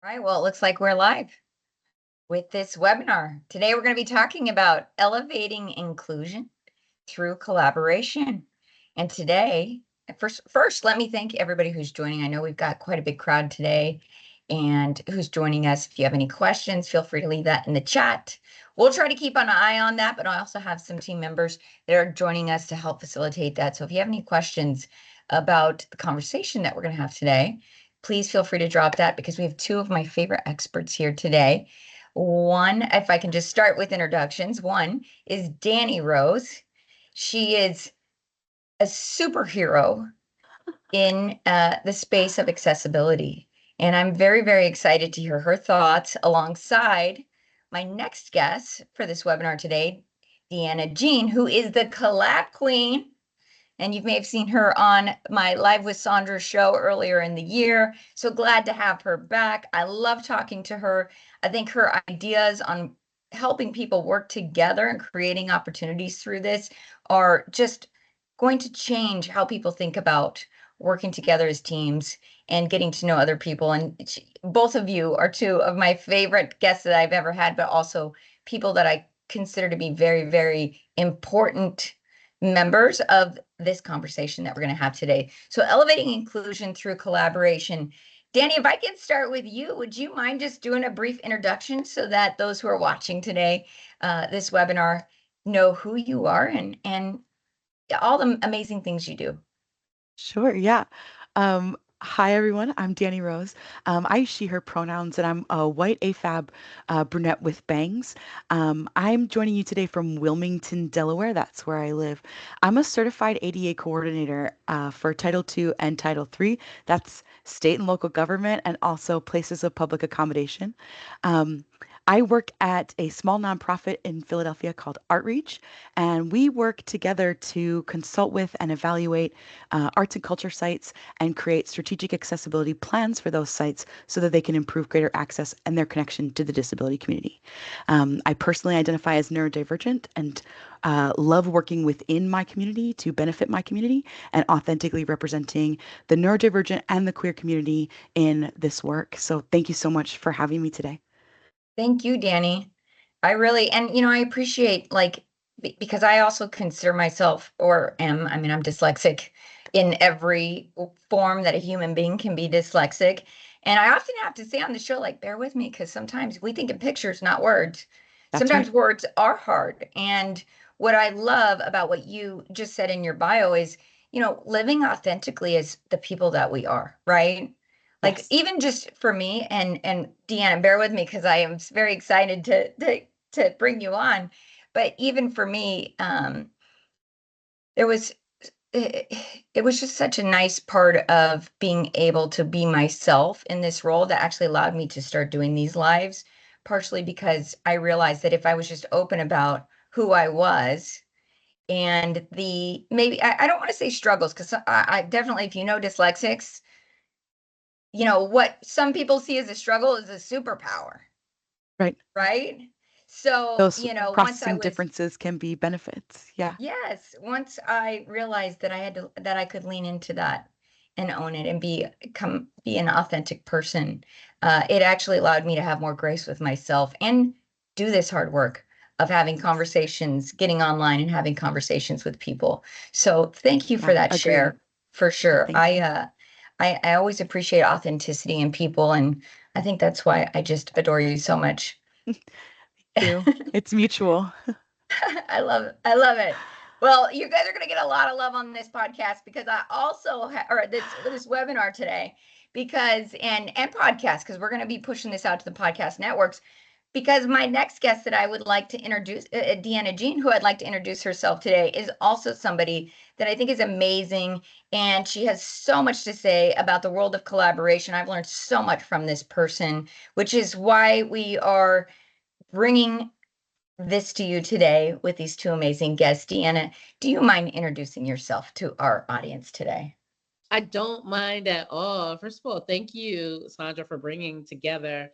All right, well, it looks like we're live with this webinar. Today, we're going to be talking about elevating inclusion through collaboration. And today, first, let me thank everybody who's joining. I know we've got quite a big crowd today and who's joining us. If you have any questions, feel free to leave that in the chat. We'll try to keep an eye on that, but I also have some team members that are joining us to help facilitate that. So if you have any questions about the conversation that we're going to have today, please feel free to drop that because we have two of my favorite experts here today. One, if I can just start with introductions, one is Dani Rose. She is a superhero in the space of accessibility. And I'm very, very excited to hear her thoughts alongside my next guest for this webinar today, Deana Jean, who is the collab queen. And you may have seen her on my Live with Sondra show earlier in the year. So glad to have her back. I love talking to her. I think her ideas on helping people work together and creating opportunities through this are just going to change how people think about working together as teams and getting to know other people. And both of you are two of my favorite guests that I've ever had, but also people that I consider to be very, very important members of this conversation that we're going to have today. So elevating inclusion through collaboration. Dani, if I can start with you, would you mind just doing a brief introduction so that those who are watching today, this webinar, know who you are and all the amazing things you do? Sure, yeah. Hi, everyone. I'm Deana Rose. I, she, her pronouns, and I'm a white AFAB brunette with bangs. I'm joining you today from Wilmington, Delaware. That's where I live. I'm a certified ADA coordinator for Title II and Title III. That's state and local government and also places of public accommodation. Um, I work at a small nonprofit in Philadelphia called Outreach, and we work together to consult with and evaluate arts and culture sites and create strategic accessibility plans for those sites so that they can improve greater access and their connection to the disability community. I personally identify as neurodivergent and love working within my community to benefit my community and authentically representing the neurodivergent and the queer community in this work. So thank you so much for having me today. Thank you, Dani. I really, and I appreciate because I also consider myself I'm dyslexic in every form that a human being can be dyslexic. And I often have to say on the show, like, bear with me, because sometimes we think in pictures, not words. That's Sometimes right. words are hard. And what I love about what you just said in your bio is, living authentically as the people that we are, right? Like Yes. even just for me and Deanna, bear with me because I am very excited to bring you on. But even for me, there was it, it was just such a nice part of being able to be myself in this role that actually allowed me to start doing these lives, partially because I realized that if I was just open about who I was and the maybe I don't want to say struggles because I definitely, if you know dyslexics, what some people see as a struggle is a superpower, Right. right? So, Those once I processing was, differences can be benefits. Yeah. yes, once I realized that that I could lean into that and own it and be an authentic person, it actually allowed me to have more grace with myself and do this hard work of having conversations, getting online and having conversations with people. So thank you for Yeah. that Agreed. share, for sure. Thank you. I always appreciate authenticity in people, and I think that's why I just adore you so much. Thank you. It's mutual. I love it. I love it. Well, you guys are going to get a lot of love on this podcast because I also or this webinar today because and podcast because we're going to be pushing this out to the podcast networks because my next guest that I would like to introduce, Deana Jean, who I'd like to introduce herself today, is also somebody that I think is amazing. And she has so much to say about the world of collaboration. I've learned so much from this person, which is why we are bringing this to you today with these two amazing guests. Deana, do you mind introducing yourself to our audience today? I don't mind at all. First of all, thank you, Sondra, for bringing together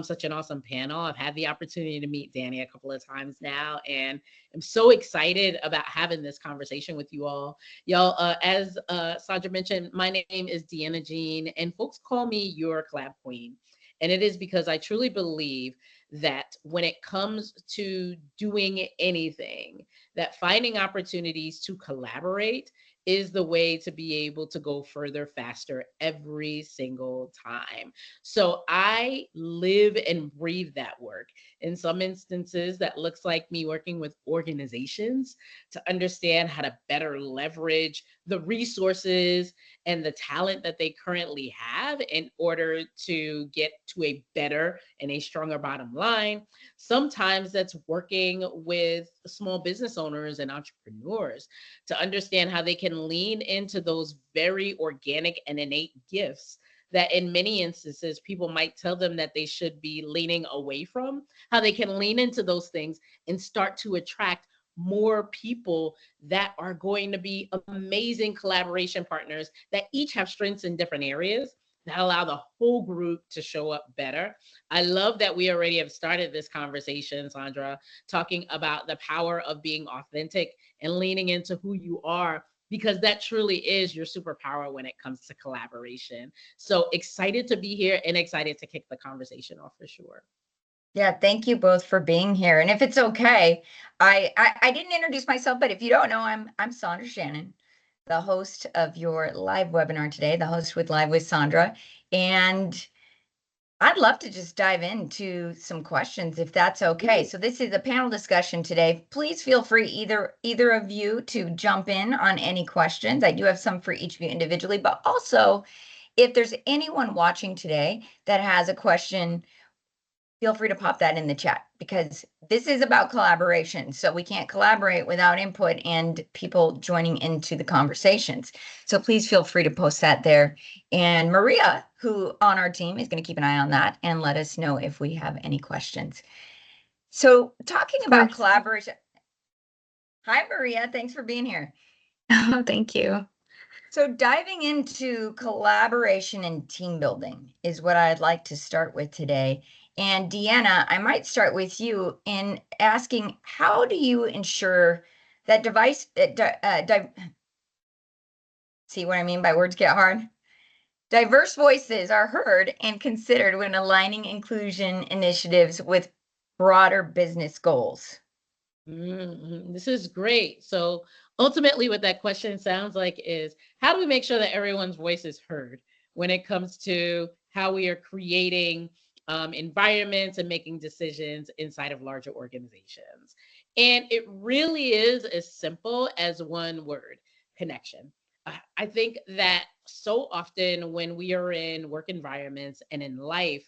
such an awesome panel. I've had the opportunity to meet Dani a couple of times now, and I'm so excited about having this conversation with you all. Y'all, as Sondra mentioned, my name is Deana Jean, and folks call me your collab queen. And it is because I truly believe that when it comes to doing anything, that finding opportunities to collaborate is the way to be able to go further faster every single time. So I live and breathe that work. In some instances, that looks like me working with organizations to understand how to better leverage the resources and the talent that they currently have in order to get to a better and a stronger bottom line. Sometimes that's working with small business owners and entrepreneurs to understand how they can lean into those very organic and innate gifts that in many instances people might tell them that they should be leaning away from, how they can lean into those things and start to attract more people that are going to be amazing collaboration partners that each have strengths in different areas that allow the whole group to show up better. I love that we already have started this conversation, Sondra, talking about the power of being authentic and leaning into who you are, because that truly is your superpower when it comes to collaboration. So excited to be here and excited to kick the conversation off for sure. Yeah, thank you both for being here. And if it's okay, I didn't introduce myself, but if you don't know, I'm Sondra Shannon, the host of your live webinar today, the host with Live with Sondra. And I'd love to just dive into some questions if that's okay. So this is a panel discussion today. Please feel free either of you to jump in on any questions. I do have some for each of you individually, but also if there's anyone watching today that has a question, feel free to pop that in the chat, because this is about collaboration. So we can't collaborate without input and people joining into the conversations. So please feel free to post that there. And Maria, who on our team, is going to keep an eye on that and let us know if we have any questions. So talking about collaboration. Hi, Maria. Thanks for being here. Oh, thank you. So diving into collaboration and team building is what I'd like to start with today. And Deanna, I might start with you in asking, how do you ensure that see what I mean by words get hard? Diverse voices are heard and considered when aligning inclusion initiatives with broader business goals. This is great. So ultimately what that question sounds like is, how do we make sure that everyone's voice is heard when it comes to how we are creating environments and making decisions inside of larger organizations? And it really is as simple as one word: connection. I think that so often when we are in work environments and in life,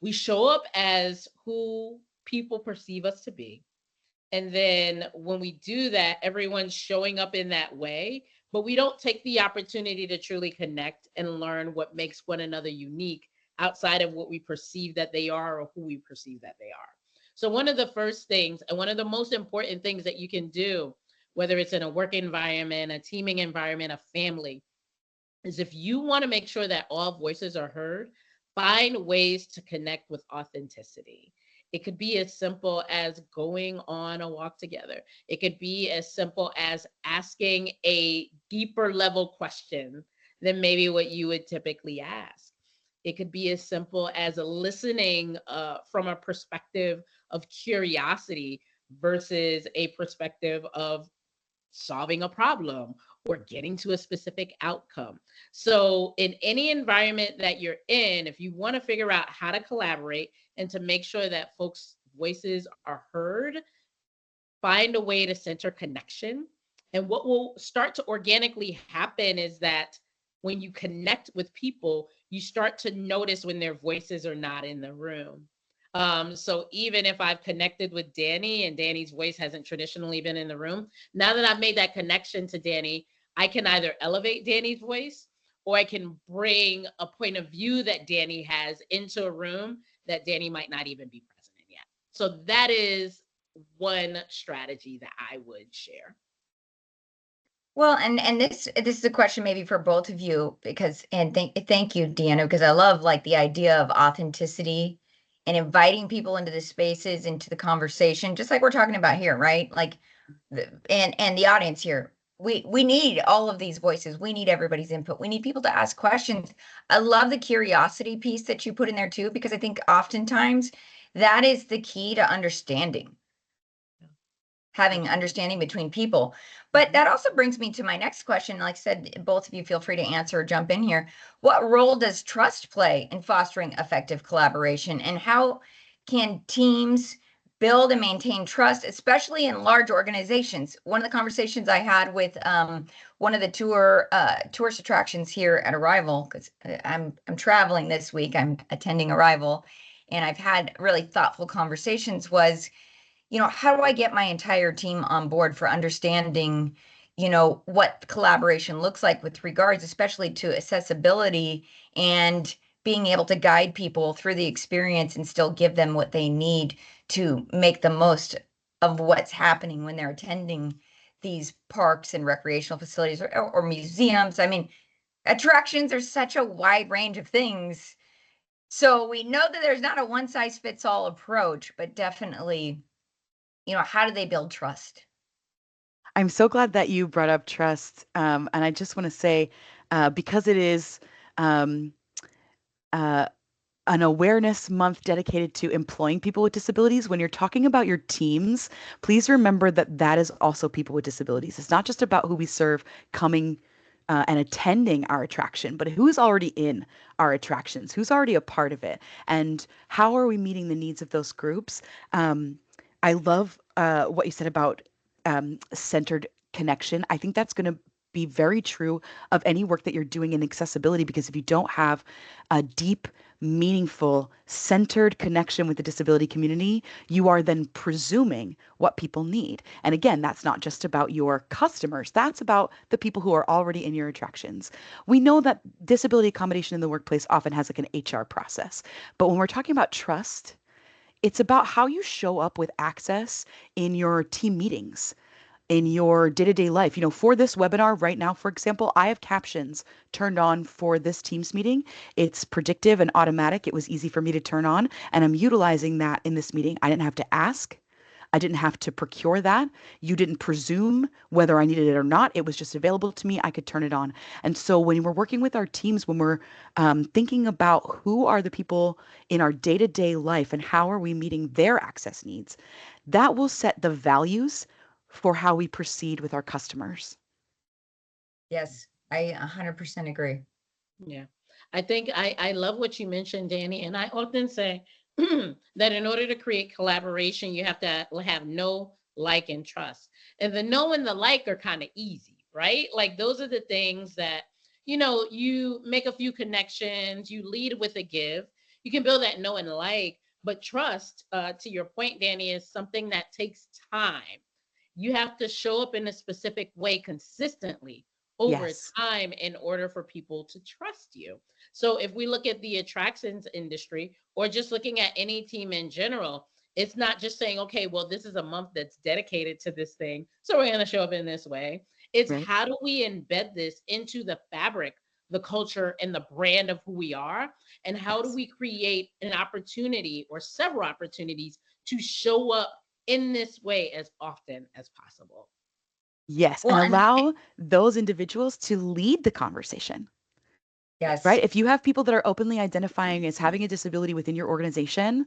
we show up as who people perceive us to be. And then when we do that, everyone's showing up in that way, but we don't take the opportunity to truly connect and learn what makes one another unique outside of what we perceive that they are or who we perceive that they are. So one of the first things and one of the most important things that you can do, whether it's in a work environment, a teaming environment, a family, is if you want to make sure that all voices are heard, find ways to connect with authenticity. It could be as simple as going on a walk together. It could be as simple as asking a deeper level question than maybe what you would typically ask. It could be as simple as listening from a perspective of curiosity versus a perspective of solving a problem or getting to a specific outcome. So in any environment that you're in, if you want to figure out how to collaborate and to make sure that folks' voices are heard, find a way to center connection. And what will start to organically happen is that when you connect with people, you start to notice when their voices are not in the room. So even if I've connected with Dani and Dani's voice hasn't traditionally been in the room, now that I've made that connection to Dani, I can either elevate Dani's voice or I can bring a point of view that Dani has into a room that Dani might not even be present in yet. So that is one strategy that I would share. Well, and this is a question maybe for both of you, because thank you, Deanna, because I love like the idea of authenticity and inviting people into the spaces, into the conversation, just like we're talking about here, right? Like and the audience here. we need all of these voices. We need everybody's input. We need people to ask questions. I love the curiosity piece that you put in there too, because I think oftentimes that is the key to understanding, having understanding between people. But that also brings me to my next question. Like I said, both of you feel free to answer or jump in here. What role does trust play in fostering effective collaboration, and how can teams build and maintain trust, especially in large organizations? One of the conversations I had with one of the tourist attractions here at Arrival, because I'm traveling this week, I'm attending Arrival, and I've had really thoughtful conversations, was, how do I get my entire team on board for understanding, what collaboration looks like with regards, especially to accessibility, and being able to guide people through the experience and still give them what they need to make the most of what's happening when they're attending these parks and recreational facilities or museums. I mean, attractions are such a wide range of things. So we know that there's not a one size fits all approach, but definitely, how do they build trust? I'm so glad that you brought up trust. And I just want to say, because it is um, uh, an awareness month dedicated to employing people with disabilities, when you're talking about your teams, please remember that that is also people with disabilities. It's not just about who we serve coming and attending our attraction, but who's already in our attractions, who's already a part of it, and how are we meeting the needs of those groups. I love what you said about centered connection. I think that's going to be very true of any work that you're doing in accessibility, because if you don't have a deep, meaningful, centered connection with the disability community, you are then presuming what people need. And again, that's not just about your customers, that's about the people who are already in your attractions. We know that disability accommodation in the workplace often has like an HR process, but when we're talking about trust, it's about how you show up with access in your team meetings, in your day-to-day life. For this webinar right now, for example, I have captions turned on for this Teams meeting. It's predictive and automatic. It was easy for me to turn on, and I'm utilizing that in this meeting. I didn't have to ask. I didn't have to procure that. You didn't presume whether I needed it or not. It was just available to me. I could turn it on. And so when we're working with our teams, when we're thinking about who are the people in our day-to-day life and how are we meeting their access needs, that will set the values for how we proceed with our customers. Yes, I 100% agree. Yeah. I think I love what you mentioned, Danny. And I often say that in order to create collaboration, you have to have know, like, and trust. And the know and the like are kind of easy, right? Like those are the things that, you make a few connections, you lead with a give, you can build that know and like. But trust, to your point, Danny, is something that takes time. You have to show up in a specific way consistently over Yes. time in order for people to trust you. So if we look at the attractions industry or just looking at any team in general, it's not just saying, okay, well, this is a month that's dedicated to this thing, so we're going to show up in this way. It's Right. how do we embed this into the fabric, the culture, and the brand of who we are? And how do Yes. we create an opportunity or several opportunities to show up in this way as often as possible? Yes. Well, And and allow those individuals to lead the conversation, yes. right? If you have people that are openly identifying as having a disability within your organization,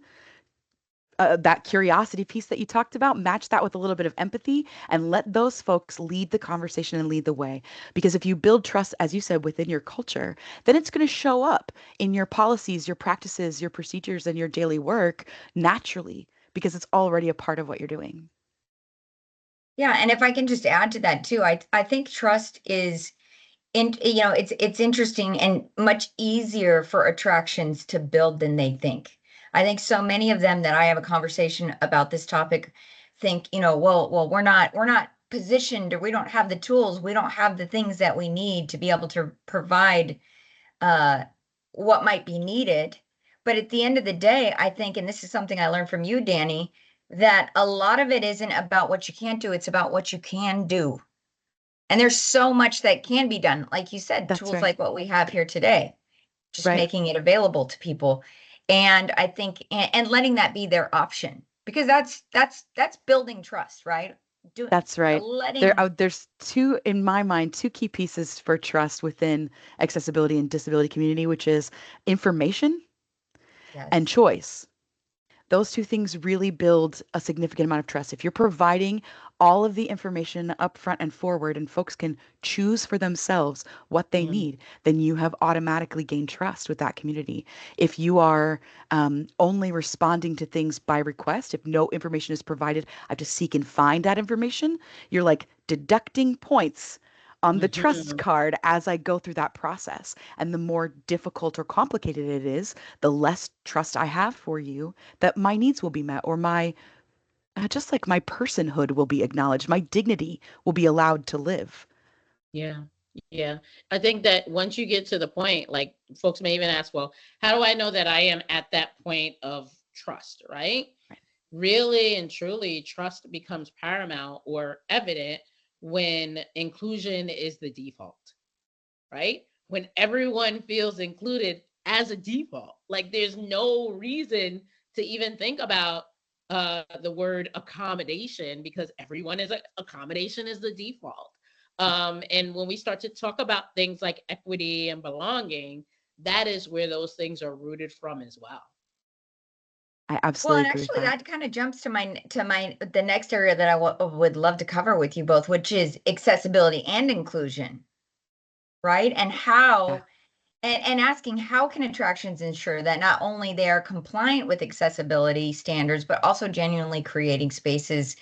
that curiosity piece that you talked about, match that with a little bit of empathy and let those folks lead the conversation and lead the way. Because if you build trust, as you said, within your culture, then it's going to show up in your policies, your practices, your procedures, and your daily work naturally, because it's already a part of what you're doing. Yeah, and if I can just add to that too, I think trust is it's interesting and much easier for attractions to build than they think. I think so many of them that I have a conversation about this topic think, well, we're not positioned, or we don't have the tools, we don't have the things that we need to be able to provide uh what might be needed. But at the end of the day, I think, and this is something I learned from you, Danny, that a lot of it isn't about what you can't do, it's about what you can do. And there's so much that can be done. Like you said, That's tools right. like what we have here today, just Right. making it available to people. And I think, and letting that be their option, because that's building trust, right? do That's right. letting There's two, in my mind, two key pieces for trust within accessibility and disability community, which is information and yes. choice. Those two things really build a significant amount of trust. If you're providing all of the information up front and forward, and folks can choose for themselves what they Mhm. need, then you have automatically gained trust with that community. If you are only responding to things by request, if no information is provided, I have to seek and find that information, you're like deducting points on the trust Mhm. card as I go through that process. And the more difficult or complicated it is, the less trust I have for you that my needs will be met, or my just like my personhood will be acknowledged, my dignity will be allowed to live. Yeah. Yeah. I think that once you get to the point, like folks may even ask, well, how do I know that I am at that point of trust, right? Right. Really and truly, trust becomes paramount or evident when inclusion is the default, right? When everyone feels included as a default, like there's no reason to even think about the word accommodation because everyone is accommodation is the default. And when we start to talk about things like equity and belonging, that is where those things are rooted from as well. I Well, absolutely and agree with actually that. that kind of jumps to the next area that I would love to cover with you both, which is accessibility and inclusion, right? And Yeah. how and asking how can attractions ensure that not only they are compliant with accessibility standards, but also genuinely creating spaces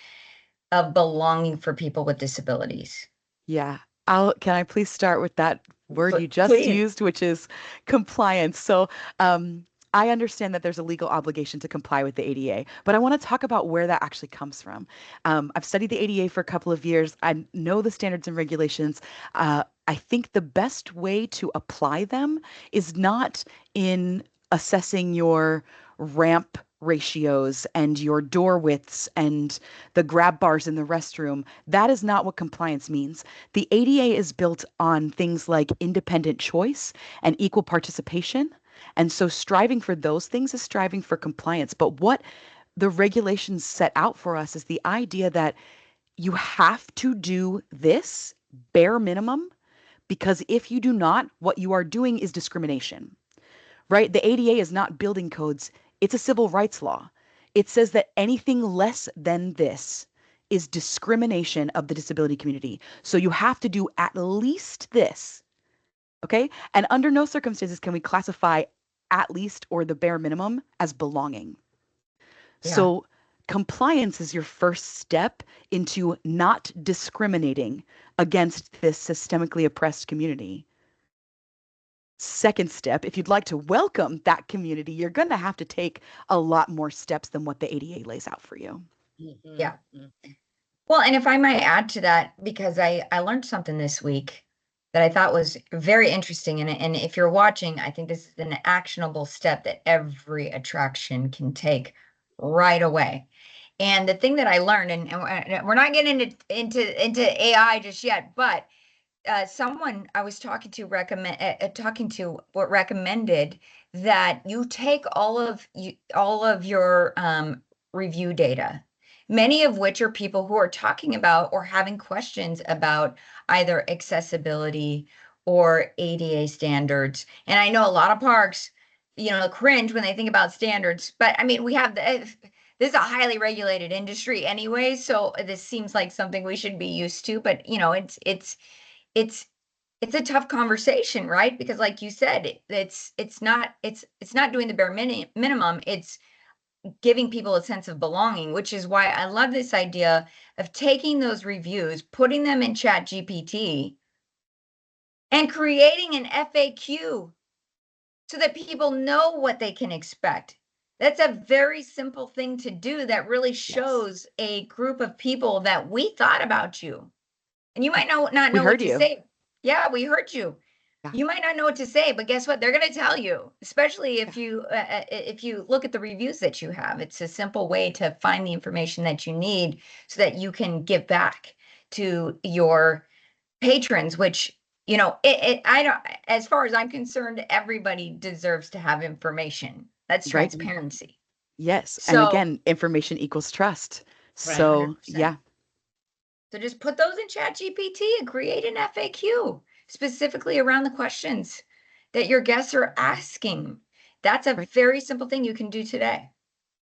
of belonging for people with disabilities. Yeah. Can I please start with that word you just Please. used, which is compliance? So, um, I understand that there's a legal obligation to comply with the ADA, but I want to talk about where that actually comes from. I've studied the ADA for a couple of years. I know the standards and regulations. I think the best way to apply them is not in assessing your ramp ratios and your door widths and the grab bars in the restroom. That is not what compliance means. The ADA is built on things like independent choice and equal participation. And so striving for those things is striving for compliance. But what the regulations set out for us is the idea that you have to do this bare minimum, because if you do not, what you are doing is discrimination, right? The ADA is not building codes, it's a civil rights law. It says that anything less than this is discrimination of the disability community. So you have to do at least this, okay? And under no circumstances can we classify at least or the bare minimum as belonging. Yeah. So compliance is your first step into not discriminating against this systemically oppressed community. Second step, if you'd like to welcome that community, you're going to have to take a lot more steps than what the ADA lays out for you. Mhm. Yeah. Well, and if I might add to that, because I learned something this week that I thought was very interesting. And if you're watching, I think this is an actionable step that every attraction can take right away. And the thing that I learned, and we're not getting into AI just yet, but someone I was talking to what recommended that you take all of your review data, many of which are people who are talking about or having questions about either accessibility or ADA standards. And I know a lot of parks, cringe when they think about standards, but I mean, this is a highly regulated industry anyway, so this seems like something we should be used to, but it's it's a tough conversation, right? Because like you said, it's not doing the minimum. It's giving people a sense of belonging, which is why I love this idea of taking those reviews, putting them in Chat GPT, and creating an FAQ so that people know what they can expect. That's a very simple thing to do that really Yes. shows a group of people that we thought about you. And you might not We know what heard to you. say. Yeah, we heard you. Yeah. You might not know what to say, but guess what? They're going to tell you, especially Yeah. if you look at the reviews that you have. It's a simple way to find the information that you need so that you can give back to your patrons, which, I don't, as far as I'm concerned, everybody deserves to have information. That's Right. transparency. Yes. And So again, information equals trust. Right. So, 100%. yeah. So just put those in ChatGPT and create an FAQ specifically around the questions that your guests are asking. That's a Right. very simple thing you can do today.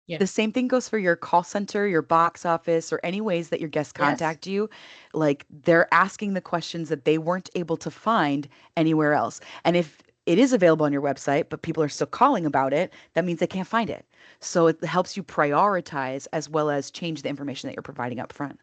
Yeah. The same thing goes for your call center, your box office, or any ways that your guests Yes. contact you. Like they're asking the questions that they weren't able to find anywhere else. And if it is available on your website, but people are still calling about it, that means they can't find it. So it helps you prioritize as well as change the information that you're providing up front.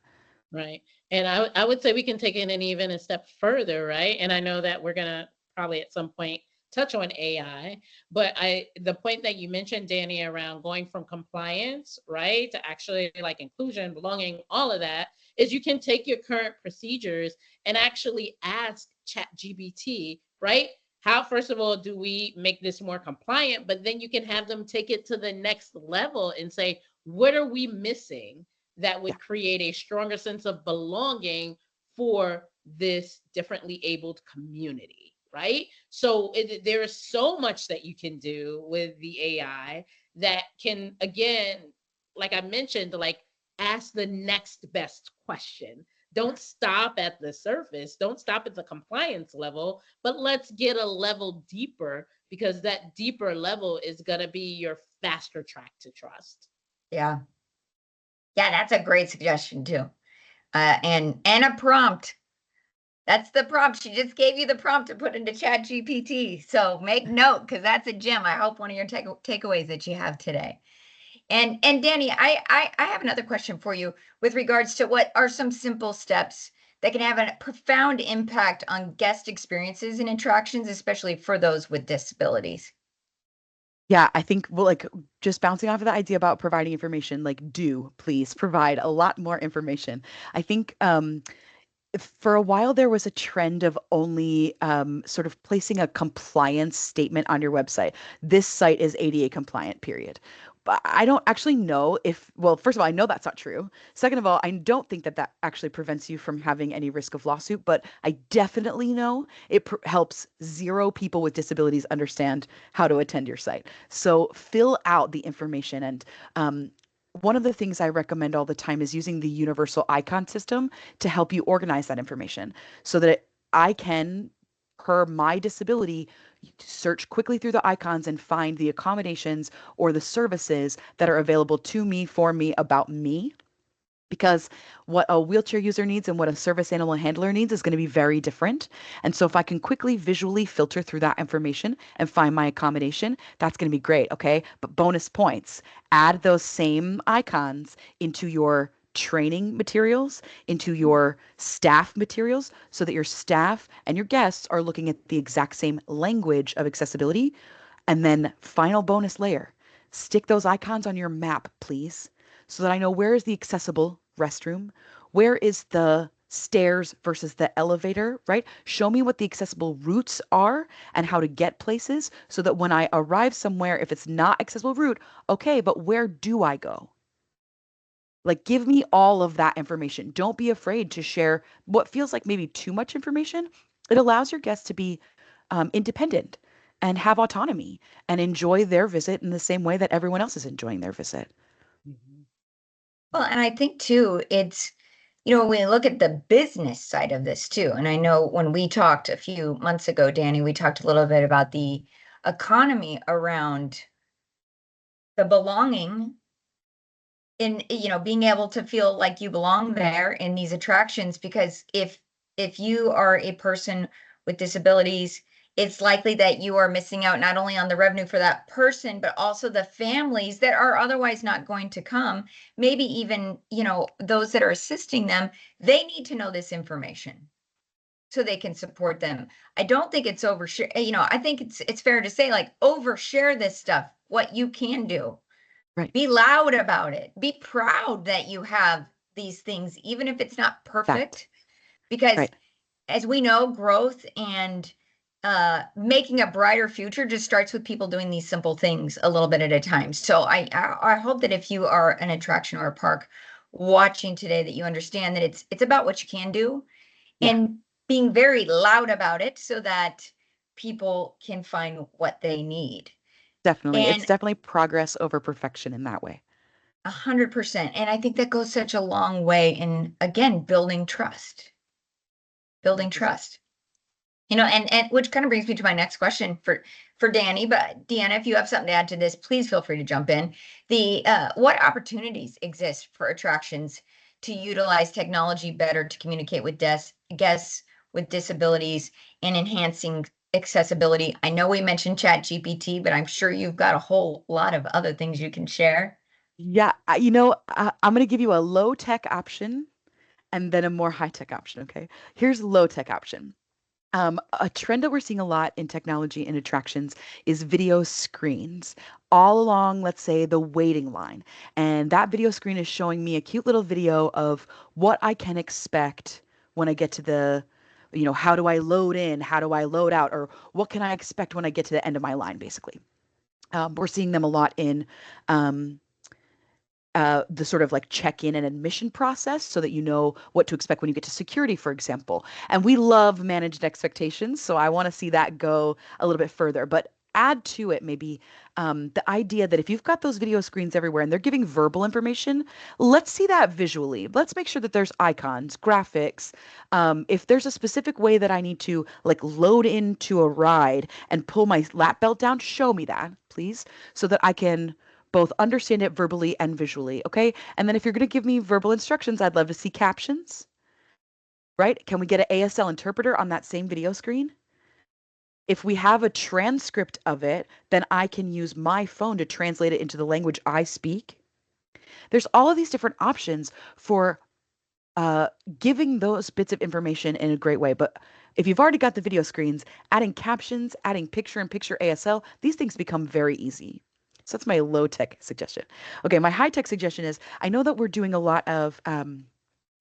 Right. And I would say we can take it even a step further, right? And I know that we're going to probably at some point touch on AI, but the point that you mentioned, Danny, around going from compliance, right, to actually like inclusion, belonging, all of that, is you can take your current procedures and actually ask ChatGPT, right? How, first of all, do we make this more compliant? But then you can have them take it to the next level and say, what are we missing that would create a stronger sense of belonging for this differently abled community, right? So there is so much that you can do with the AI that can, again, like I mentioned, like ask the next best question. Don't stop at the surface. Don't stop at the compliance level, but let's get a level deeper, because that deeper level is going to be your faster track to trust. Yeah. Yeah, that's a great suggestion too. And a prompt. That's the prompt. She just gave you the prompt to put into ChatGPT. So make note, because that's a gem. I hope one of your takeaways that you have today. And Danny, I have another question for you with regards to what are some simple steps that can have a profound impact on guest experiences and interactions, especially for those with disabilities. Yeah, I think, well, like just bouncing off of the idea about providing information, like do please provide a lot more information. I think for a while there was a trend of only sort of placing a compliance statement on your website. This site is ADA compliant, period. But I don't actually know if, well, first of all, I know that's not true. Second of all, I don't think that that actually prevents you from having any risk of lawsuit, but I definitely know it helps 0 people with disabilities understand how to attend your site. So fill out the information. And one of the things I recommend all the time is using the universal icon system to help you organize that information so that I can, per my disability, search quickly through the icons and find the accommodations or the services that are available to me, for me, about me. Because what a wheelchair user needs and what a service animal handler needs is going to be very different. And so if I can quickly visually filter through that information and find my accommodation, that's going to be great. Okay. But bonus points, add those same icons into your training materials, into your staff materials, so that your staff and your guests are looking at the exact same language of accessibility. And then final bonus layer, stick those icons on your map, please, so that I know where is the accessible restroom, where is the stairs versus the elevator, right? Show me what the accessible routes are and how to get places, so that when I arrive somewhere, if it's not accessible route, okay, but where do I go? Like, give me all of that information. Don't be afraid to share what feels like maybe too much information. It allows your guests to be independent and have autonomy and enjoy their visit in the same way that everyone else is enjoying their visit. Mm-hmm. Well, and I think too, it's, when we look at the business side of this too, and I know when we talked a few months ago, Danny, we talked a little bit about the economy around the belonging in, being able to feel like you belong there in these attractions, because if you are a person with disabilities, it's likely that you are missing out not only on the revenue for that person, but also the families that are otherwise not going to come. Maybe even, those that are assisting them, they need to know this information so they can support them. I don't think it's overshare, I think it's fair to say, like, overshare this stuff, what you can do. Right. Be loud about it. Be proud that you have these things, even if it's not perfect, because Right. as we know, growth and making a brighter future just starts with people doing these simple things a little bit at a time. So I hope that if you are an attraction or a park watching today, that you understand that it's about what you can do, Yeah. and being very loud about it so that people can find what they need. Definitely. It's And definitely progress over perfection in that way. 100%. And I think that goes such a long way in, again, building trust. Building 100%. trust. And which kind of brings me to my next question for Danny. But Deanna, if you have something to add to this, please feel free to jump in. What opportunities exist for attractions to utilize technology better to communicate with guests with disabilities and enhancing accessibility? I know we mentioned Chat GPT, but I'm sure you've got a whole lot of other things you can share. Yeah, I'm going to give you a low tech option and then a more high tech option. Okay. Here's low tech option. A trend that we're seeing a lot in technology and attractions is video screens all along, let's say, the waiting line. And that video screen is showing me a cute little video of what I can expect when I get to how do I load in? How do I load out? Or what can I expect when I get to the end of my line, basically. We're seeing them a lot in um, the sort of like check-in and admission process so that you know what to expect when you get to security, for example. And we love managed expectations, so I want to see that go a little bit further. But add to it maybe the idea that if you've got those video screens everywhere and they're giving verbal information, let's see that visually. Let's make sure that there's icons, graphics. If there's a specific way that I need to like load into a ride and pull my lap belt down, show me that, please, so that I can both understand it verbally and visually, okay? And then if you're going to give me verbal instructions, I'd love to see captions, right? Can we get an ASL interpreter on that same video screen? If we have a transcript of it, then I can use my phone to translate it into the language I speak. There's all of these different options for giving those bits of information in a great way. But if you've already got the video screens, adding captions, adding picture-in-picture ASL, these things become very easy. So that's my low-tech suggestion. Okay, my high-tech suggestion is I know that we're doing a lot of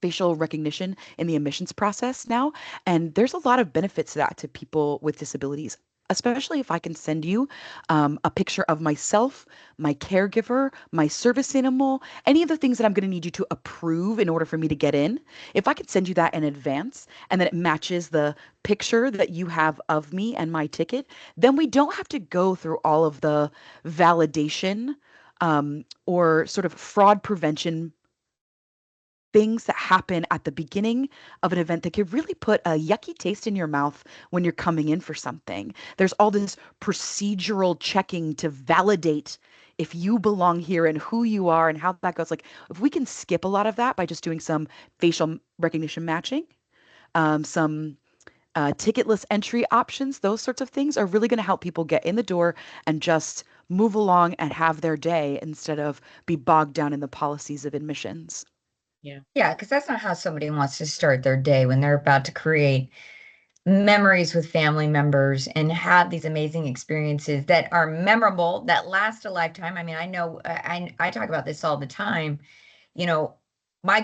facial recognition in the admissions process now, and there's a lot of benefits to that to people with disabilities. Especially if I can send you a picture of myself, my caregiver, my service animal, any of the things that I'm going to need you to approve in order for me to get in. If I can send you that in advance and then it matches the picture that you have of me and my ticket, then we don't have to go through all of the validation or sort of fraud prevention things that happen at the beginning of an event that could really put a yucky taste in your mouth when you're coming in for something. There's all this procedural checking to validate if you belong here and who you are and how that goes. Like, if we can skip a lot of that by just doing some facial recognition matching, some ticketless entry options, those sorts of things are really going to help people get in the door and just move along and have their day instead of be bogged down in the policies of admissions. Yeah. Yeah, because that's not how somebody wants to start their day when they're about to create memories with family members and have these amazing experiences that are memorable, that last a lifetime. I mean, I know I talk about this all the time. You know, my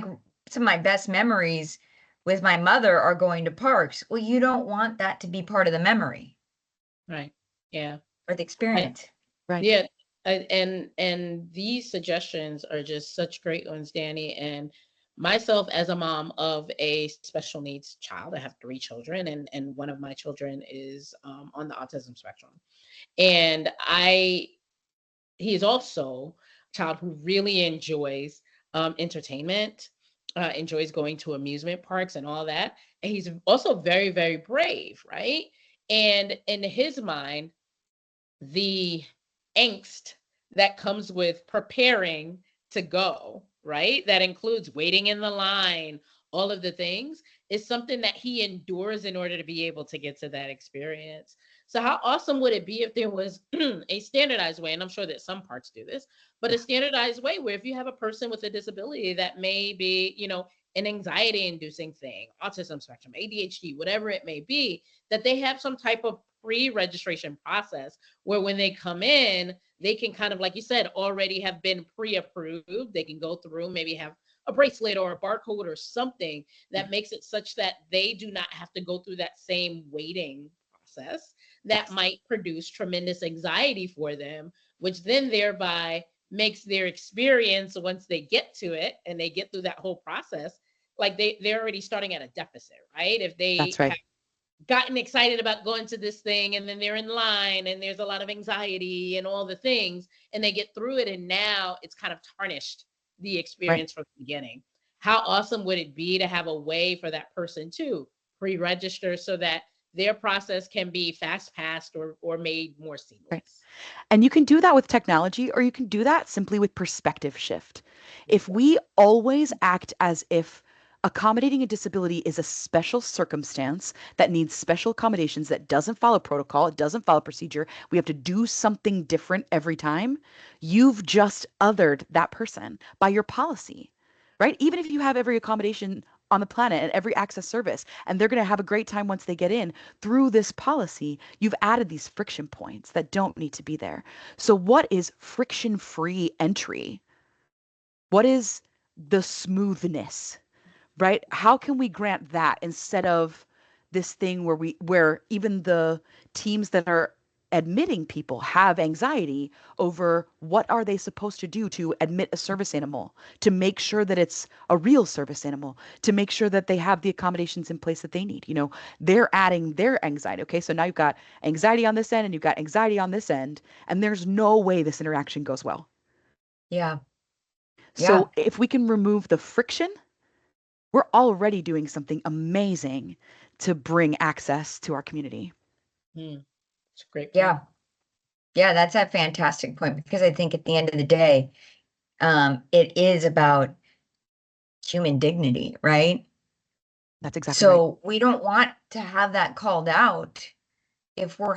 some of my best memories with my mother are going to parks. Well, you don't want that to be part of the memory Right. Yeah. or the experience. Right. Yeah. And these suggestions are just such great ones, Danny. And myself as a mom of a special needs child, I have 3 children, and one of my children is on the autism spectrum. And he's also a child who really enjoys entertainment, enjoys going to amusement parks and all that. And he's also very, very brave, right? And in his mind, the angst that comes with preparing to go, right? That includes waiting in the line, all of the things, is something that he endures in order to be able to get to that experience. So, how awesome would it be if there was a standardized way? And I'm sure that some parks do this, but a standardized way where if you have a person with a disability that may be, an anxiety inducing thing, autism spectrum, ADHD, whatever it may be, that they have some type of pre-registration process where when they come in, they can kind of, like you said, already have been pre-approved. They can go through, maybe have a bracelet or a barcode or something that makes it such that they do not have to go through that same waiting process that might produce tremendous anxiety for them, which then thereby makes their experience, once they get to it and they get through that whole process, like they're already starting at a deficit, right? If they That's right. have gotten excited about going to this thing, and then they're in line and there's a lot of anxiety and all the things, and they get through it, and now it's kind of tarnished the Right. experience from the beginning. How awesome would it be to have a way for that person to pre-register so that their process can be fast passed or made more Right. seamless? And you can do that with technology, or you can do that simply with perspective shift. If we always act as if accommodating a disability is a special circumstance that needs special accommodations, that doesn't follow protocol, it doesn't follow procedure, we have to do something different every time, you've just othered that person by your policy, right? Even if you have every accommodation on the planet and every access service, and they're going to have a great time once they get in, through this policy, you've added these friction points that don't need to be there. So, what is friction free entry? What is the smoothness, right? How can we grant that instead of this thing where even the teams that are admitting people have anxiety over what are they supposed to do to admit a service animal, to make sure that it's a real service animal, to make sure that they have the accommodations in place that they need. They're adding their anxiety. Okay, so now you've got anxiety on this end and you've got anxiety on this end, and there's no way this interaction goes well. Yeah. Yeah. So if we can remove the friction, we're already doing something amazing to bring access to our community. It's a great point. Yeah. Yeah. That's a fantastic point, because I think at the end of the day, it is about human dignity, right? That's exactly right. So we don't want to have that called out if you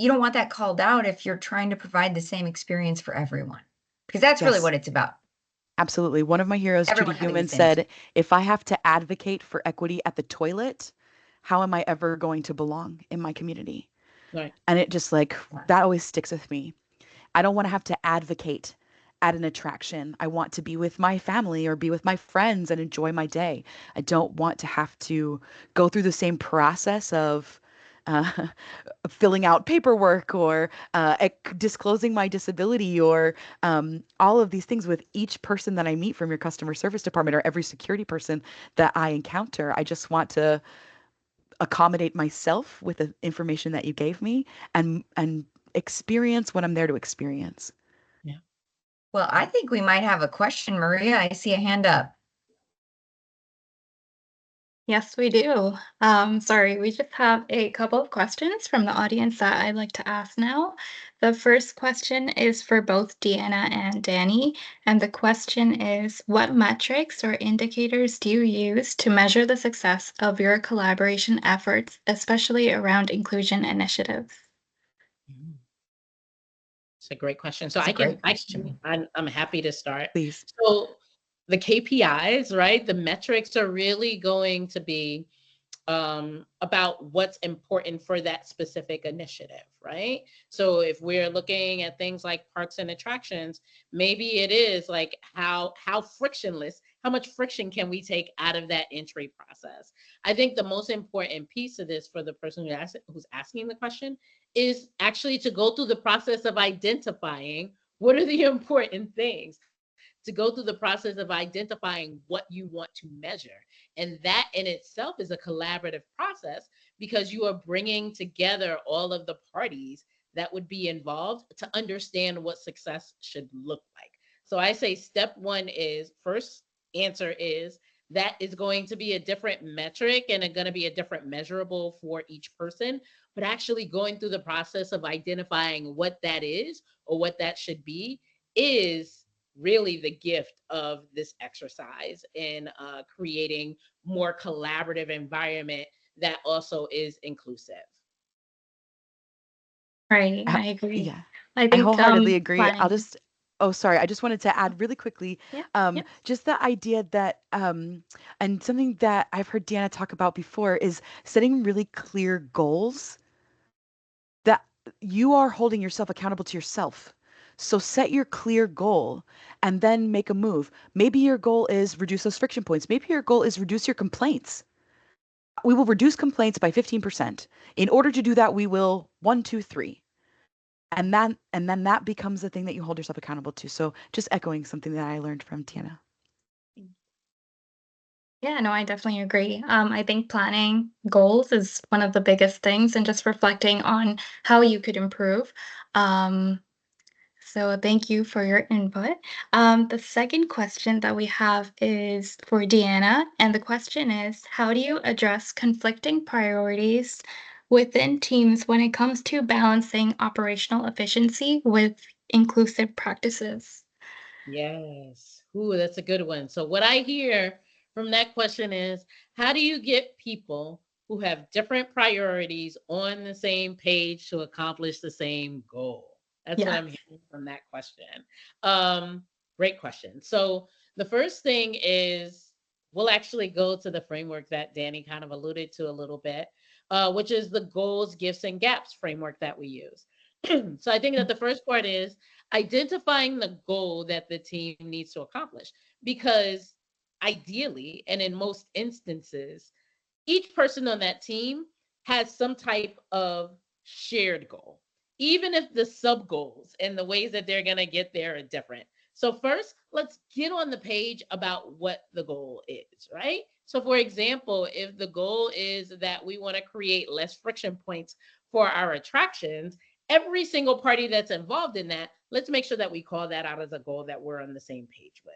don't want that called out if you're trying to provide the same experience for everyone, because that's really Yes, what it's about. absolutely. One of my heroes, Judy Everyone having the Human, same said, if I have to advocate for equity at the toilet, how am I ever going to belong in my community? Right. And it just like, experience. that always sticks with me. I don't want to have to advocate at an attraction. I want to be with my family or be with my friends and enjoy my day. I don't want to have to go through the same process of uh, filling out paperwork or disclosing my disability or all of these things with each person that I meet from your customer service department or every security person that I encounter. I just want to accommodate myself with the information that you gave me and experience what I'm there to experience. Yeah. Well, I think we might have a question, Maria. I see a hand up. Yes, we do. Sorry, we just have a couple of questions from the audience that I'd like to ask now. The first question is for both Deanna and Danny, and the question is, what metrics or indicators do you use to measure the success of your collaboration efforts, especially around inclusion initiatives? It's a great question. So That's a great I question. I'm happy to start. Please. So the KPIs, right? The metrics are really going to be about what's important for that specific initiative, right? So if we're looking at things like parks and attractions, maybe it is like how frictionless, how much friction can we take out of that entry process? I think the most important piece of this for the person who's asking the question is actually to go through the process of identifying what are the important things, to go through the process of identifying what you want to measure. And that in itself is a collaborative process because you are bringing together all of the parties that would be involved to understand what success should look like. So I say step one is first answer is that is going to be a different metric and going to be a different measurable for each person, but actually going through the process of identifying what that is or what that should be is really the gift of this exercise in creating more collaborative environment that also is inclusive. Right, Uh, I agree. yeah, I I think wholeheartedly agree. planning. Oh, sorry. I just wanted to add really quickly, Yeah, yeah. just the idea that, and something that I've heard Deanna talk about before is setting really clear goals that you are holding yourself accountable to yourself. So set your clear goal and then make a move. Maybe your goal is reduce those friction points. Maybe your goal is reduce your complaints. We will reduce complaints by 15%. In order to do that, we will one, two, three. And then that becomes the thing that you hold yourself accountable to. So just echoing something that I learned from Tiana. Yeah, no, I definitely agree. I think planning goals is one of the biggest things and just reflecting on how you could improve. Um, so thank you for your input. The second question that we have is for Deanna, and the question is, how do you address conflicting priorities within teams when it comes to balancing operational efficiency with inclusive practices? Yes. Ooh, that's a good one. So what I hear from that question is, how do you get people who have different priorities on the same page to accomplish the same goal? That's what Yes. I'm hearing from that question. Um, Great question. So the first thing is we'll actually go to the framework that Danny kind of alluded to a little bit, which is the goals, gifts, and gaps framework that we use. So I think that the first part is identifying the goal that the team needs to accomplish, because ideally and in most instances each person on that team has some type of shared goal, even if the sub goals and the ways that they're going to get there are different. So first, let's get on the page about what the goal is, right? So for example, if the goal is that we want to create less friction points for our attractions, every single party that's involved in that, let's make sure that we call that out as a goal that we're on the same page with.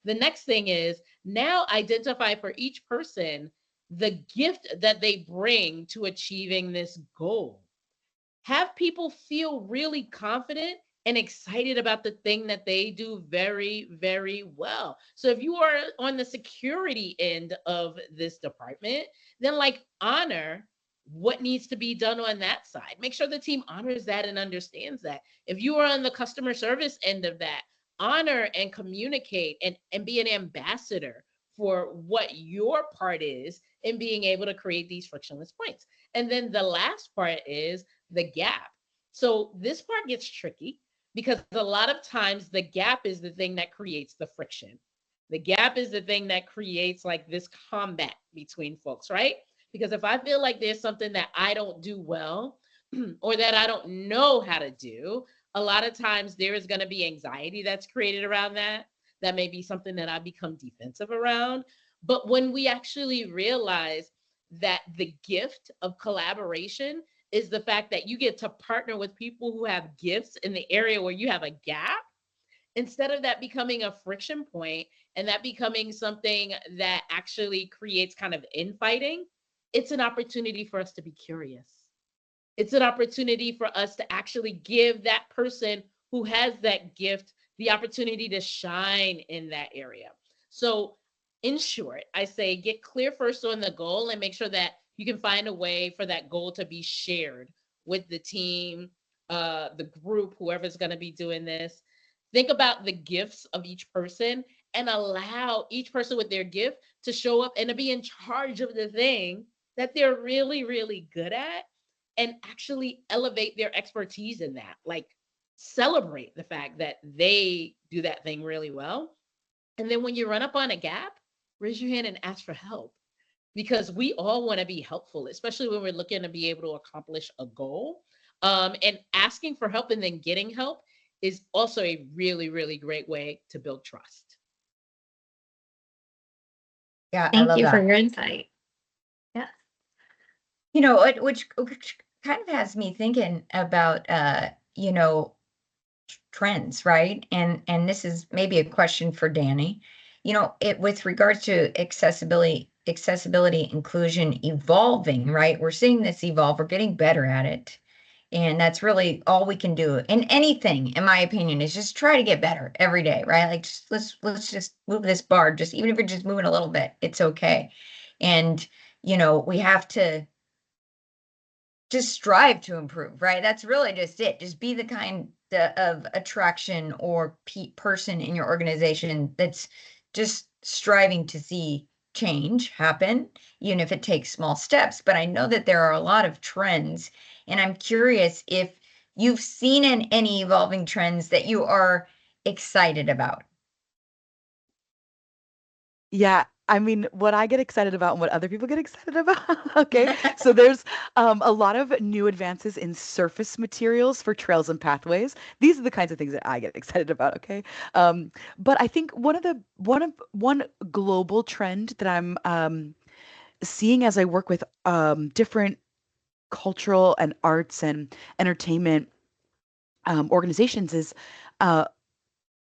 The next thing is now identify for each person the gift that they bring to achieving this goal. Have people feel really confident and excited about the thing that they do very, very well. So if you are on the security end of this department, then like honor what needs to be done on that side. Make sure the team honors that and understands that. If you are on the customer service end of that, honor and communicate and be an ambassador for what your part is in being able to create these frictionless points. And then the last part is the gap. So this part gets tricky because a lot of times the gap is the thing that creates the friction. The gap is the thing that creates like this combat between folks, right? Because if I feel like there's something that I don't do well or that I don't know how to do, a lot of times there is going to be anxiety that's created around that. That may be something that I become defensive around. But when we actually realize that the gift of collaboration is the fact that you get to partner with people who have gifts in the area where you have a gap, instead of that becoming a friction point and that becoming something that actually creates kind of infighting, it's an opportunity for us to be curious. It's an opportunity for us to actually give that person who has that gift the opportunity to shine in that area. So, in short, I say get clear first on the goal and make sure that you can find a way for that goal to be shared with the team, the group, whoever's going to be doing this. Think about the gifts of each person and allow each person with their gift to show up and to be in charge of the thing that they're really, really good at, and actually elevate their expertise in that. Like celebrate the fact that they do that thing really well. And then when you run up on a gap, raise your hand and ask for help, because we all want to be helpful, especially when we're looking to be able to accomplish a goal. And asking for help and then getting help is also a really, really great way to build trust. Yeah, I Thank love you for that. your insight. Yes. You know, which kind of has me thinking about you know, trends, right? And this is maybe a question for Danny. You know, it with regards to accessibility, inclusion evolving, right? We're seeing this evolve, we're getting better at it. And that's really all we can do in anything, in my opinion, is just try to get better every day, right? Like just, let's just move this bar, just even if you're just moving a little bit, it's okay. And you know, we have to just strive to improve, right? That's really just it. Just be the kind of attraction or person in your organization that's just striving to see change happen, even if it takes small steps. But I know that there are a lot of trends, and I'm curious if you've seen any evolving trends that you are excited about. Yeah, I mean, what I get excited about and what other people get excited about. Okay. So there's a lot of new advances in surface materials for trails and pathways. These are the kinds of things that I get excited about. Okay. But I think one global trend that I'm seeing as I work with different cultural and arts and entertainment organizations is uh,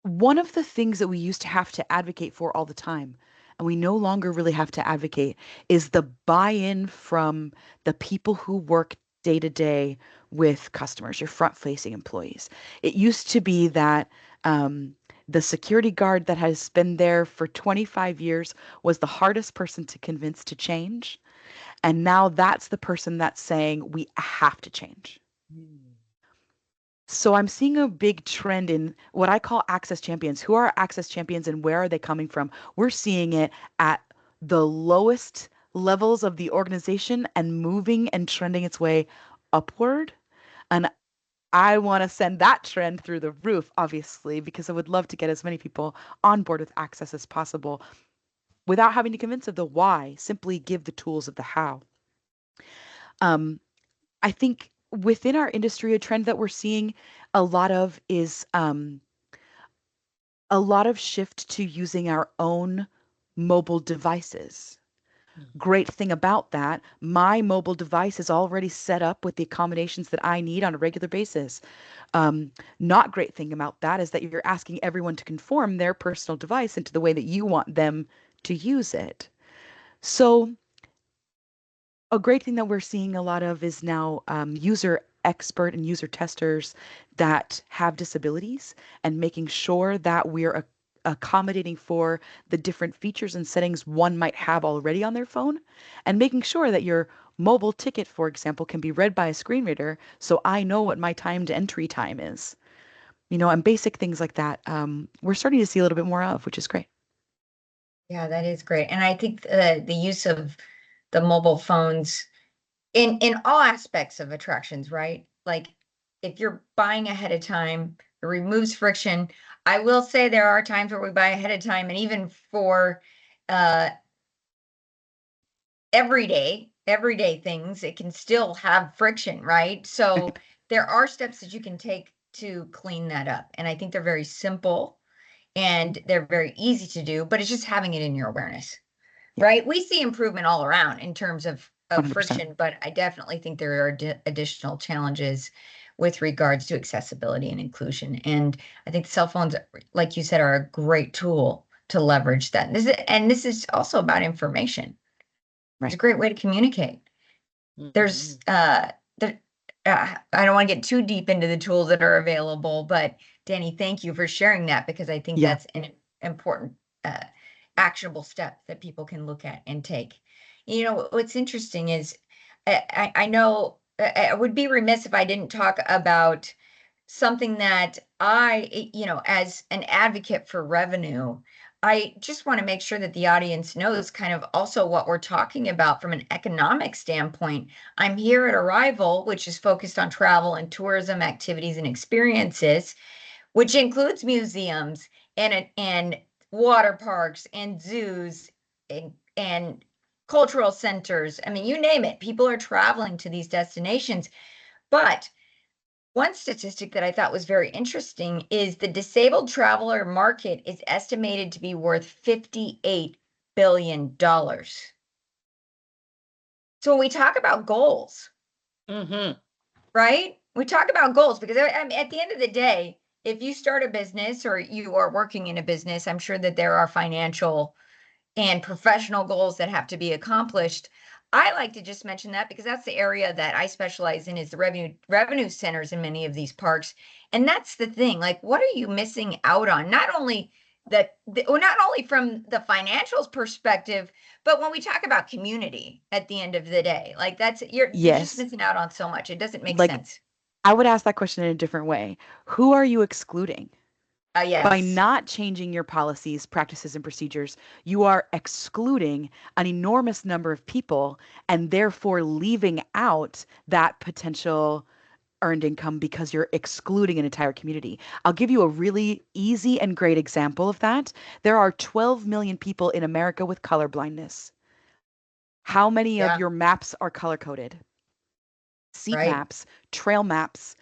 one of the things that we used to have to advocate for all the time, and we no longer really have to advocate, is the buy-in from the people who work day to day with customers, your front-facing employees. It used to be that the security guard that has been there for 25 years was the hardest person to convince to change. And now that's the person that's saying we have to change. Mm. So I'm seeing a big trend in what I call access champions. Who are access champions and where are they coming from? We're seeing it at the lowest levels of the organization and moving and trending its way upward. And I want to send that trend through the roof, obviously, because I would love to get as many people on board with access as possible without having to convince of the why. Simply give the tools of the how. Um, I think within our industry, a trend that we're seeing a lot of is a lot of shift to using our own mobile devices. Great thing about that, my mobile device is already set up with the accommodations that I need on a regular basis. Not great thing about that is that you're asking everyone to conform their personal device into the way that you want them to use it. So a great thing that we're seeing a lot of is now user expert and user testers that have disabilities and making sure that we're accommodating for the different features and settings one might have already on their phone, and making sure that your mobile ticket, for example, can be read by a screen reader so I know what my timed entry time is. And basic things like that. We're starting to see a little bit more of, which is great. Yeah, that is great. And I think the use of the mobile phones in all aspects of attractions, right? Like if you're buying ahead of time, it removes friction. I will say there are times where we buy ahead of time, and even for uh everyday things, it can still have friction, right? So there are steps that you can take to clean that up. And I think they're very simple and they're very easy to do, but it's just having it in your awareness. Yeah, Right? We see improvement all around in terms of 100%. friction, but I definitely think there are additional challenges with regards to accessibility and inclusion. And I think cell phones, like you said, are a great tool to leverage that. This is also about information. It's a Right. great way to communicate. There's Mhm. there, I don't want to get too deep into the tools that are available, but Dani, thank you for sharing that because I think Yeah. that's an important uh, actionable step that people can look at and take. What's interesting is I know I would be remiss if I didn't talk about something that as an advocate for revenue, I just want to make sure that the audience knows kind of also what we're talking about from an economic standpoint. I'm here at Arrival, which is focused on travel and tourism activities and experiences, which includes museums and water parks and zoos and cultural centers. I mean, you name it. People are traveling to these destinations. But one statistic that I thought was very interesting is the disabled traveler market is estimated to be worth $58 billion. So when we talk about goals, Mhm. right? We talk about goals because I mean, at the end of the day, if you start a business or you are working in a business, I'm sure that there are financial and professional goals that have to be accomplished. I like to just mention that because that's the area that I specialize in is the revenue centers in many of these parks. And that's the thing. Like, what are you missing out on? Not only not only from the financials perspective, but when we talk about community at the end of the day, like you're just Yes. missing out on so much. It doesn't make Like, sense. I would ask that question in a different way. Who are you excluding? By Yes. not changing your policies, practices, and procedures, you are excluding an enormous number of people and therefore leaving out that potential earned income because you're excluding an entire community. I'll give you a really easy and great example of that. There are 12 million people in America with color blindness. How many of Yeah, your maps are color coded? Seat right. maps, trail maps,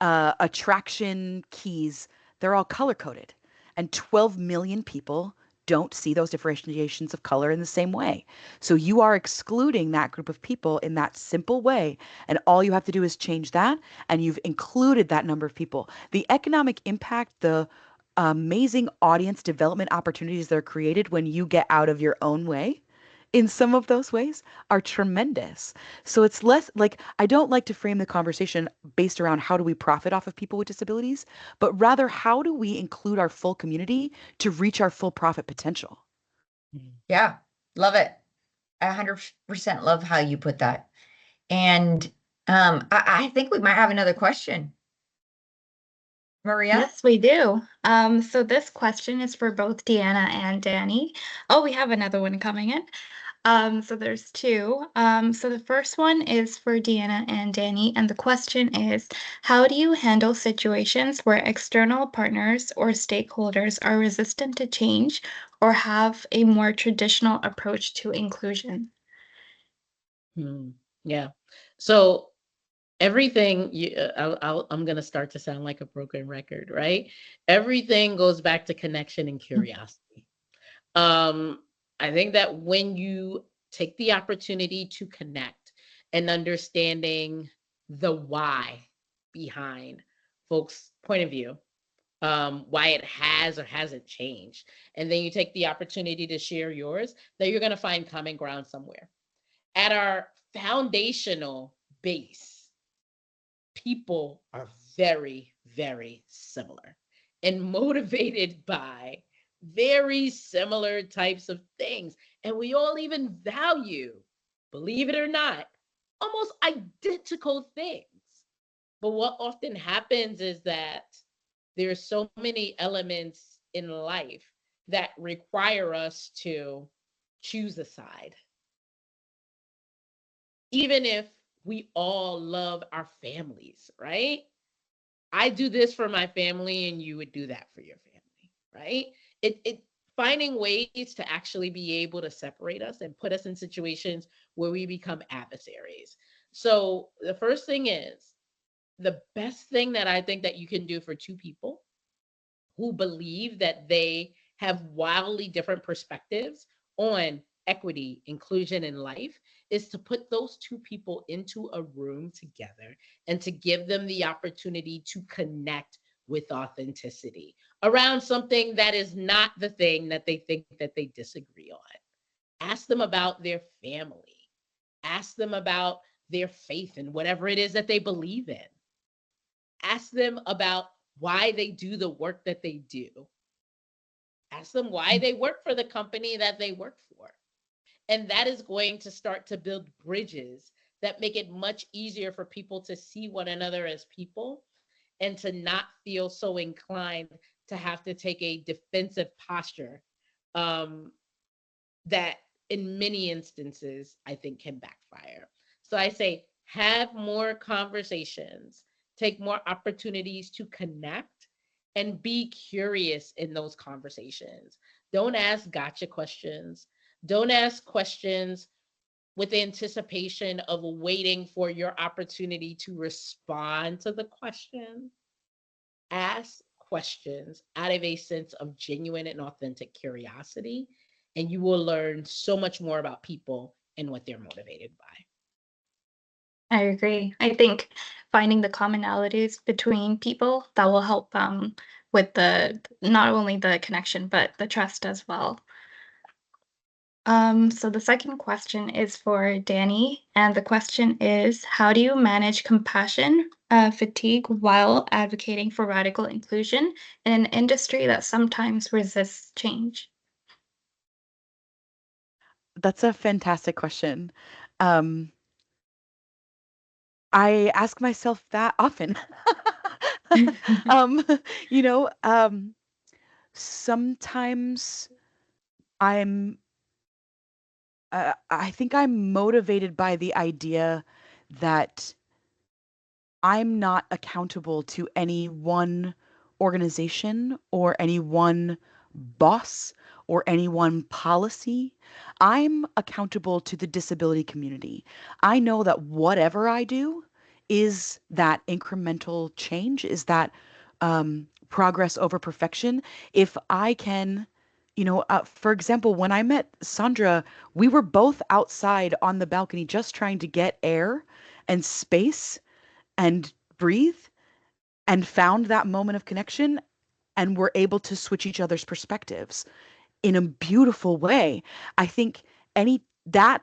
attraction keys, they're all color coded. And 12 million people don't see those differentiations of color in the same way. So you are excluding that group of people in that simple way. And all you have to do is change that, and you've included that number of people. The economic impact, the amazing audience development opportunities that are created when you get out of your own way in some of those ways are tremendous. So it's less like I don't like to frame the conversation based around how do we profit off of people with disabilities, but rather how do we include our full community to reach our full profit potential? Yeah, love it. 100% love how you put that. And I think we might have another question. Maria? Yes, we do. So this question is for both Deanna and Danny. Oh, we have another one coming in. So there's two. So the first one is for Deanna and Danny, and the question is, how do you handle situations where external partners or stakeholders are resistant to change or have a more traditional approach to inclusion? Yeah. So everything I'm going to start to sound like a broken record, right? Everything goes back to connection and curiosity. Um, I think that when you take the opportunity to connect and understanding the why behind folks' point of view, why it has or hasn't changed, and then you take the opportunity to share yours, that you're going to find common ground somewhere. At our foundational base, people are very, very similar and motivated by very similar types of things. And we all even value, believe it or not, almost identical things. But what often happens is that there's so many elements in life that require us to choose a side. Even if we all love our families, right? I do this for my family and you would do that for your family, right? It finding ways to actually be able to separate us and put us in situations where we become adversaries. So the first thing is, the best thing that I think that you can do for two people who believe that they have wildly different perspectives on equity, inclusion, and life is to put those two people into a room together and to give them the opportunity to connect with authenticity around something that is not the thing that they think that they disagree on. Ask them about their family. Ask them about their faith and whatever it is that they believe in. Ask them about why they do the work that they do. Ask them why they work for the company that they work for. And that is going to start to build bridges that make it much easier for people to see one another as people and to not feel so inclined to have to take a defensive posture, um, that in many instances I think can backfire. So I say, have more conversations, take more opportunities to connect, and be curious in those conversations. Don't ask gotcha questions. Don't ask questions with anticipation of waiting for your opportunity to respond to the question. Ask questions out of a sense of genuine and authentic curiosity, and you will learn so much more about people and what they're motivated by. I agree. I think finding the commonalities between people that will help with the not only the connection but the trust as well. So the second question is for Danny, and the question is, how do you manage compassion fatigue while advocating for radical inclusion in an industry that sometimes resists change? That's a fantastic question. Um, I ask myself that often. um, you know, um, sometimes I'm, I think I'm motivated by the idea that I'm not accountable to any one organization or any one boss or any one policy. I'm accountable to the disability community. I know that whatever I do is that incremental change, is that progress over perfection. If I can, for example, when I met Sondra, we were both outside on the balcony just trying to get air and space and breathe and found that moment of connection and were able to switch each other's perspectives in a beautiful way. I think any that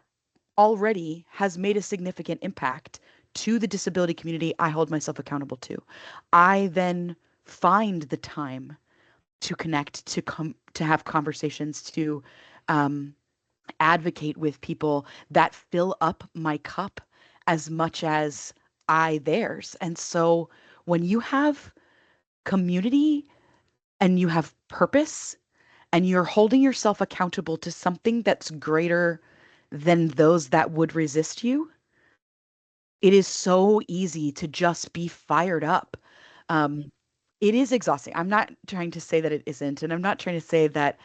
already has made a significant impact to the disability community I hold myself accountable to. I then find the time to connect, to have conversations, to advocate with people that fill up my cup as much as I theirs. And so when you have community and you have purpose and you're holding yourself accountable to something that's greater than those that would resist you, it is so easy to just be fired up. It is exhausting. I'm not trying to say that it isn't, and I'm not trying to say that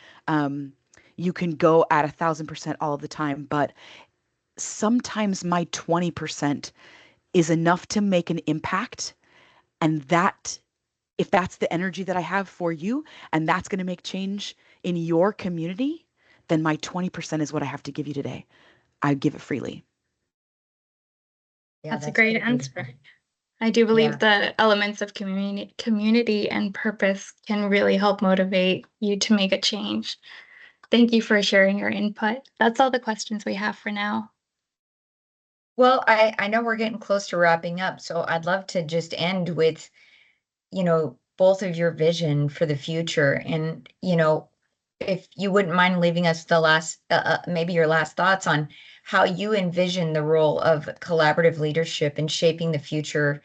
you can go at 1,000% all of the time, but sometimes my 20% is enough to make an impact. And that, if that's the energy that I have for you, and that's going to make change in your community, then my 20% is what I have to give you today. I give it freely. Yeah, That's a great pretty answer. beautiful. I do believe Yeah. the elements of community and purpose can really help motivate you to make a change. Thank you for sharing your input. That's all the questions we have for now. Well, I know we're getting close to wrapping up, so I'd love to just end with, both of your vision for the future. And, if you wouldn't mind leaving us the last, maybe your last thoughts on how you envision the role of collaborative leadership in shaping the future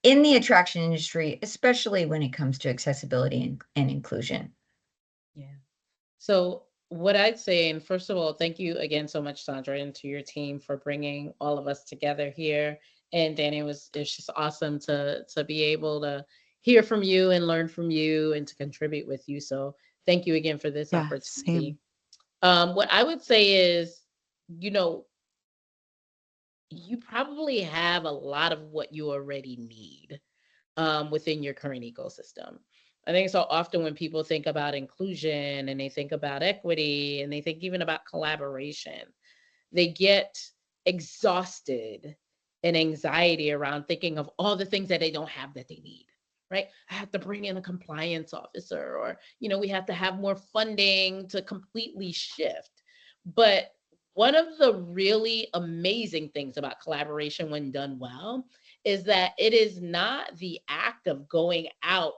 in the attraction industry, especially when it comes to accessibility and inclusion. Yeah. So what I'd say, and first of all, thank you again so much, Sondra, and to your team for bringing all of us together here. And Dani, it's just awesome to be able to hear from you and learn from you and to contribute with you. So thank you again for this Yeah, opportunity. same. What I would say is, you know, you probably have a lot of what you already need within your current ecosystem. I think so often when people think about inclusion and they think about equity and they think even about collaboration, they get exhausted and anxiety around thinking of all the things that they don't have that they need. Right? I have to bring in a compliance officer, or, we have to have more funding to completely shift. But one of the really amazing things about collaboration when done well is that it is not the act of going out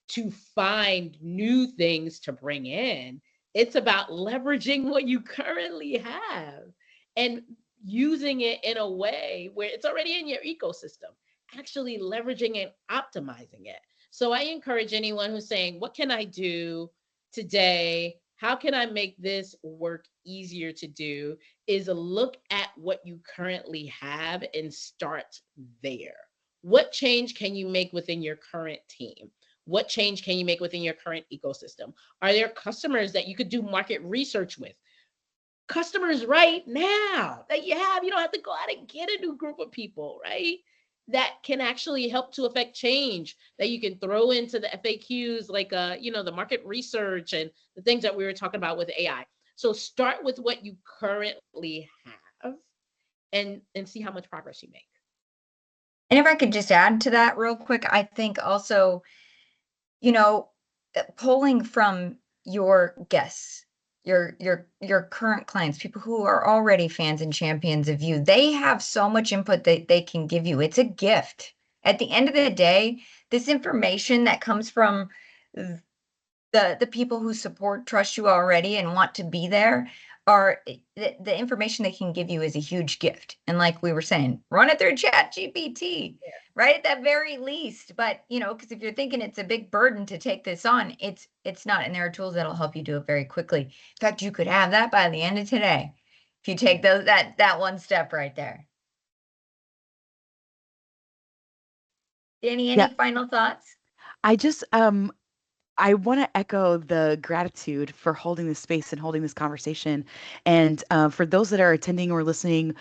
to find new things to bring in. It's about leveraging what you currently have and using it in a way where it's already in your ecosystem, actually leveraging and optimizing it. So I encourage anyone who's saying, what can I do today? How can I make this work easier to do? Is look at what you currently have and start there. What change can you make within your current team? What change can you make within your current ecosystem? Are there customers that you could do market research with? Customers right now that you have, you don't have to go out and get a new group of people, right? That can actually help to affect change, that you can throw into the FAQs, like the market research and the things that we were talking about with AI. So start with what you currently have and see how much progress you make. And if I could just add to that real quick, I think also, pulling from your guests, your current clients, people who are already fans and champions of you, they have so much input that they can give you. It's a gift. At the end of the day, this information that comes from the people who support, trust you already and want to be there are the information they can give you is a huge gift. And like we were saying, run it through Chat GPT, right? At that very least. But because if you're thinking it's a big burden to take this on, it's not. And there are tools that'll help you do it very quickly. In fact, you could have that by the end of today if you take that one step right there. Dani, Yeah, any final thoughts? I just I want to echo the gratitude for holding this space and holding this conversation. And for those that are attending or listening,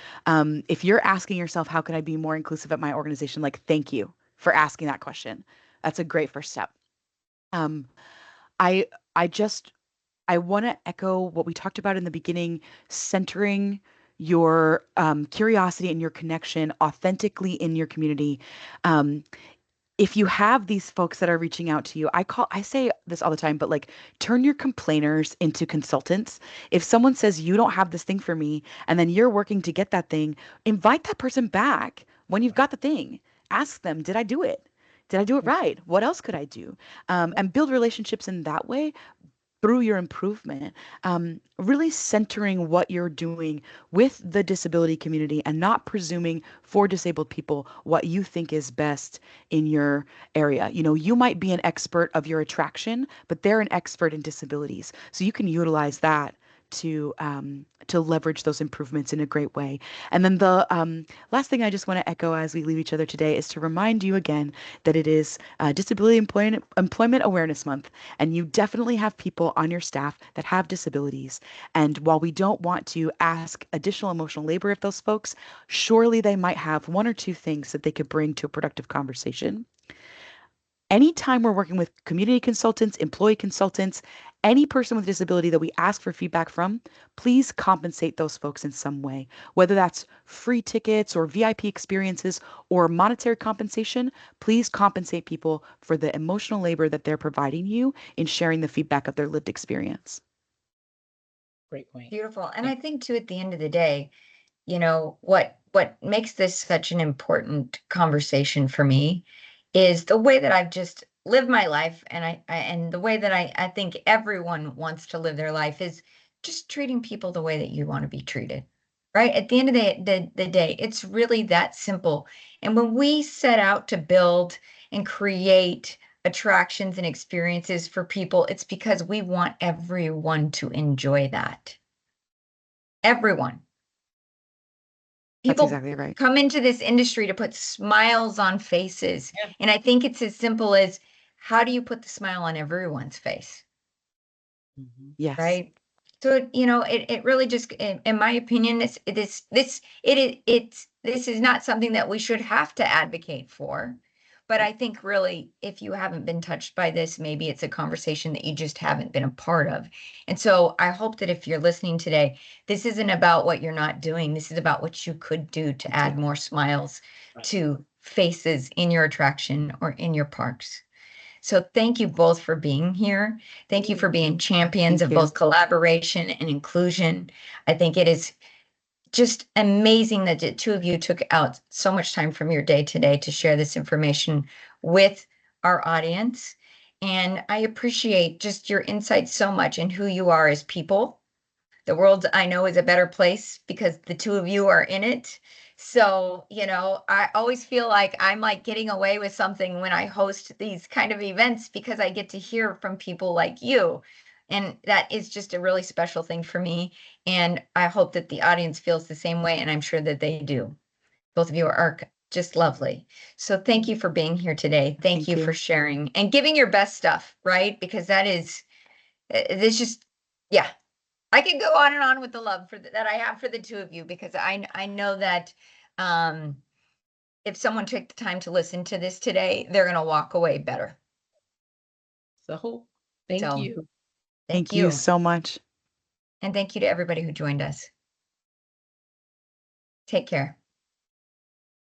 if you're asking yourself, how can I be more inclusive at my organization? Like, thank you for asking that question. That's a great first step. Um, I I just I want to echo what we talked about in the beginning, centering your curiosity and your connection authentically in your community. Um, if you have these folks that are reaching out to you, I say this all the time, but like turn your complainers into consultants. If someone says you don't have this thing for me and then you're working to get that thing, invite that person back when you've got the thing. Ask them, did I do it? Did I do it right? What else could I do? And build relationships in that way through your improvement, really centering what you're doing with the disability community and not presuming for disabled people what you think is best in your area. You know, you might be an expert of your attraction, but they're an expert in disabilities. So you can utilize that to leverage those improvements in a great way. And then the last thing I just want to echo as we leave each other today is to remind you again that it is Disability Employment Awareness Month, and you definitely have people on your staff that have disabilities. And while we don't want to ask additional emotional labor of those folks, surely they might have one or two things that they could bring to a productive conversation. Anytime we're working with community consultants, employee consultants, any person with disability that we ask for feedback from, please compensate those folks in some way. Whether that's free tickets or VIP experiences or monetary compensation, please compensate people for the emotional labor that they're providing you in sharing the feedback of their lived experience. Great point. Beautiful. And Yeah. I think too, at the end of the day, what makes this such an important conversation for me is the way that I've just lived my life, and and the way that I think everyone wants to live their life is just treating people the way that you want to be treated. Right? At the end of the day, it's really that simple. And when we set out to build and create attractions and experiences for people, it's because we want everyone to enjoy that. Everyone. That's People exactly right. come into this industry to put smiles on faces. Yeah. And I think it's as simple as, how do you put the smile on everyone's face? Yes. Right? So, it really just, in my opinion, this is not something that we should have to advocate for. But I think really, if you haven't been touched by this, maybe it's a conversation that you just haven't been a part of. And so I hope that if you're listening today, this isn't about what you're not doing. This is about what you could do to add more smiles Right. to faces in your attraction or in your parks. So thank you both for being here. Thank you for being champions Thank of you. both collaboration and inclusion. I think it is just amazing that the two of you took out so much time from your day today to share this information with our audience. And I appreciate just your insights so much and who you are as people. The world, I know, is a better place because the two of you are in it. So, I always feel like I'm like getting away with something when I host these kind of events because I get to hear from people like you. And that is just a really special thing for me. And I hope that the audience feels the same way. And I'm sure that they do. Both of you are just lovely. So thank you for being here today. Thank Thank you for you. sharing and giving your best stuff, right? Because that is, this just, yeah, I can go on and on with the love that I have for the two of you, because I know that um, if someone took the time to listen to this today, they're going to walk away better. So thank So you. thank Thank you you. so much. And thank you to everybody who joined us. Take care.